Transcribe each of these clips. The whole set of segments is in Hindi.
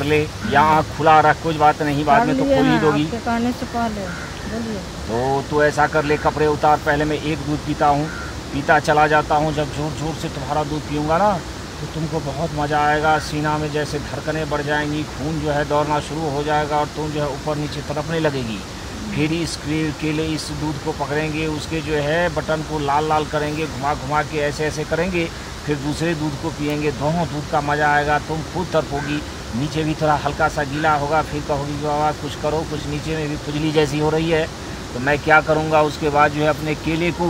कर ले या आँख खुला रख, कुछ बात नहीं, बाद में तो खोल ही दोगी। आपके कहने से पहले बोलिए। तो तू ऐसा कर ले, कपड़े उतार, पहले मैं एक दूध पीता हूँ, पीता चला जाता हूँ। जब जोर जोर से तुम्हारा दूध पीऊँगा ना तो तुमको बहुत मज़ा आएगा, सीना में जैसे धड़कनें बढ़ जाएंगी, खून जो है दौड़ना शुरू हो जाएगा और तुम जो है ऊपर नीचे तड़पने लगेगी। फिर इस केले इस दूध को पकड़ेंगे, उसके जो है बटन को लाल लाल करेंगे, घुमा घुमा के ऐसे ऐसे करेंगे, फिर दूसरे दूध को पिएंगे। दोनों दूध का मज़ा आएगा, तुम खुद तड़पोगी, नीचे भी थोड़ा हल्का सा गीला होगा, फिर कहोगी बाबा कुछ करो, कुछ नीचे में भी खुजली जैसी हो रही है। तो मैं क्या करूँगा, उसके बाद जो है अपने केले को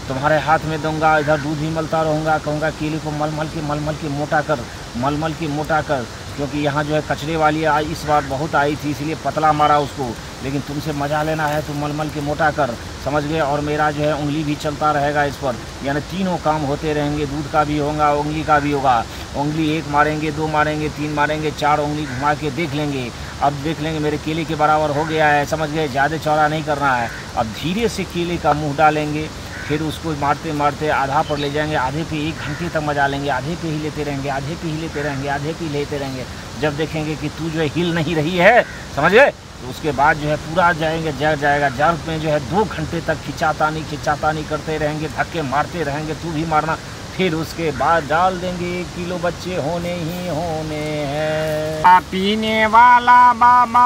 तुम्हारे हाथ में दूंगा, इधर दूध ही मलता रहूँगा, कहूँगा केले को मलमल के मोटा कर, मलमल के मोटा कर। क्योंकि यहाँ जो है कचरे वाली इस बार बहुत आई थी, इसलिए पतला मारा उसको, लेकिन तुमसे मज़ा लेना है तो मलमल के मोटा कर, समझ गए। और मेरा जो है उंगली भी चलता रहेगा इस पर, यानी तीनों काम होते रहेंगे, दूध का भी होगा, उंगली का भी होगा। उंगली 1 मारेंगे, 2 मारेंगे, 3 मारेंगे, 4 उंगली घुमा के देख लेंगे। अब देख लेंगे मेरे केले के बराबर हो गया है, समझ गए, ज़्यादा चौड़ा नहीं करना है। अब धीरे से केले का मुँह डालेंगे, फिर उसको मारते मारते आधा पर ले जाएंगे, आधे पे 1 घंटे तक मजा लेंगे, आधे पे ही लेते रहेंगे, आधे पे ही लेते रहेंगे, आधे पे ही लेते रहेंगे। जब देखेंगे कि तू जो है हिल नहीं रही है, समझ गए, तो उसके बाद जो है पूरा जाएंगे, जग जाएगा। जग में जो है 2 घंटे तक खिंचातानी करते रहेंगे, धक्के मारते रहेंगे, तू भी मारना। फिर उसके बाद डाल देंगे 1 किलो, बच्चे होने ही होने हैं। पीने वाला बाबा,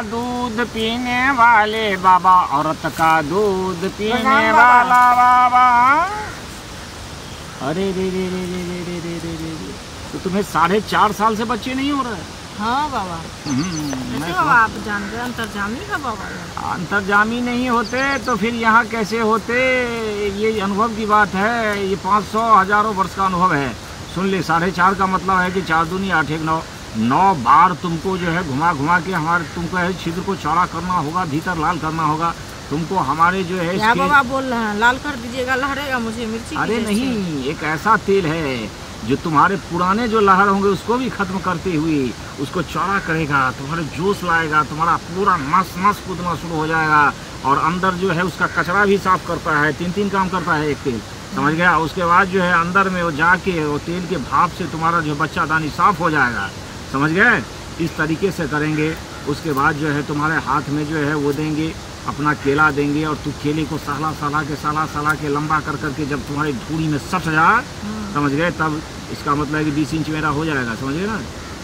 दूध पीने वाले बाबा, औरत का दूध पीने वाला बाबा। अरे रे रे रे रे रे रे रे रे रे, तो तुम्हें 4.5 साल से बच्चे नहीं हो रहे? हाँ बाबा। मैं बाबा आप जान रहे अंतर्जामी है बाबा। अंतर्जामी नहीं होते तो फिर यहाँ कैसे होते? ये अनुभव की बात है, ये 500 हजारों वर्ष का अनुभव है। सुन ले, 4.5 का मतलब है कि 4 दूनी 8 1 9 बार तुमको जो है घुमा घुमा के हमारे तुमको है छिद्र को चौड़ा करना होगा, भीतर लाल करना होगा तुमको। हमारे जो है क्या बाबा बोल रहे हैं, लाल कर दीजिएगा, लहरेगा मुझे मिर्ची? अरे नहीं, एक ऐसा तेल है जो तुम्हारे पुराने जो लहर होंगे उसको भी खत्म करते हुए उसको चौड़ा करेगा, तुम्हारे जोश लाएगा, तुम्हारा पूरा नस नस कूदना शुरू हो जाएगा। और अंदर जो है उसका कचरा भी साफ करता है, 3 काम करता है एक तेल, समझ गया। उसके बाद जो है अंदर में वो जाके वो तेल के भाप से तुम्हारा जो बच्चादानी साफ हो जाएगा, समझ गए। इस तरीके से करेंगे। उसके बाद जो है तुम्हारे हाथ में जो है वो देंगे, अपना केला देंगे, और तू केले को साला के लंबा कर करके जब तुम्हारी धूड़ी में सट जाए, समझ गए, तब इसका मतलब है कि 20 इंच मेरा हो जाएगा, समझ गए ना।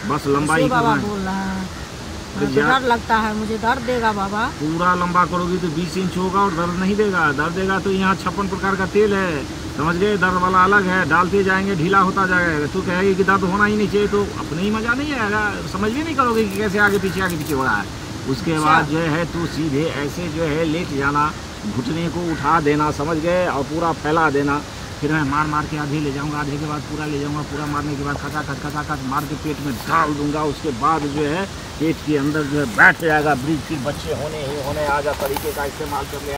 बस लंबा ही करना है। बोल रहा है डर लगता है मुझे, दर्द देगा बाबा? पूरा लंबा करोगी तो 20 इंच होगा और दर्द नहीं देगा। दर्द देगा तो यहाँ 56 प्रकार का तेल है, समझ गए, दर्द वाला अलग है, डालते जाएंगे ढीला होता जाएगा। तू कहेगी कि दर्द होना ही नहीं चाहिए तो अपने ही मजा नहीं आएगा, समझ भी नहीं करोगे कि कैसे आगे पीछे हो रहा है। उसके बाद जो है तू सीधे ऐसे जो है लेट जाना, घुटने को उठा देना, समझ गए, और पूरा फैला देना। फिर मैं मार के आधे ले जाऊंगा, आधे के बाद पूरा ले जाऊंगा, पूरा मारने के बाद खचाखच मार के पेट में डाल दूंगा। उसके बाद जो है पेट के अंदर जो है बैठ जाएगा ब्रिज, फिर बच्चे होने ही होने आजा तरीके का इस्तेमाल कर ले।